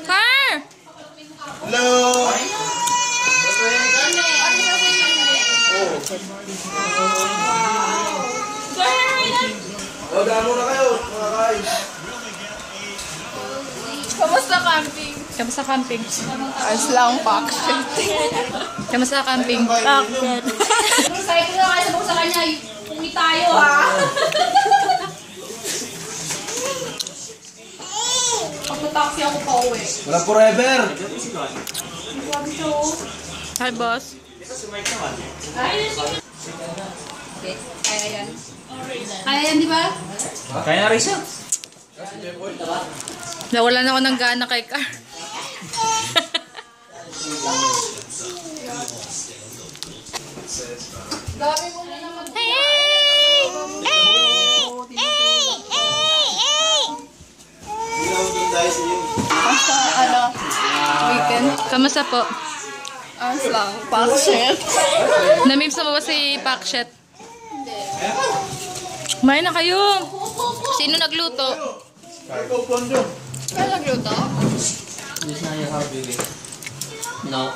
Car! Hello! Oh, damo na kayo, mga guys. Kamusta camping? Kamusta camping? As lang paction. Kamusta camping? Paction. Sabi ko na kasi sa kanya, uwi tayo ha. Pagka-taxi ako pa uwi. Wala forever. Hi, boss. Okay, kaya yan. Kaya yan, di ba? Kaya na rin siya. Nawalan ako ng gana kay Car. Dami mo na naman. Basta ano, weekend. Kamusta po? As lang paction. Namimiss mo ba si Pakshet? Kumain na kayo. Sino nagluto? Kaya nagluto? This is not your hobby. No.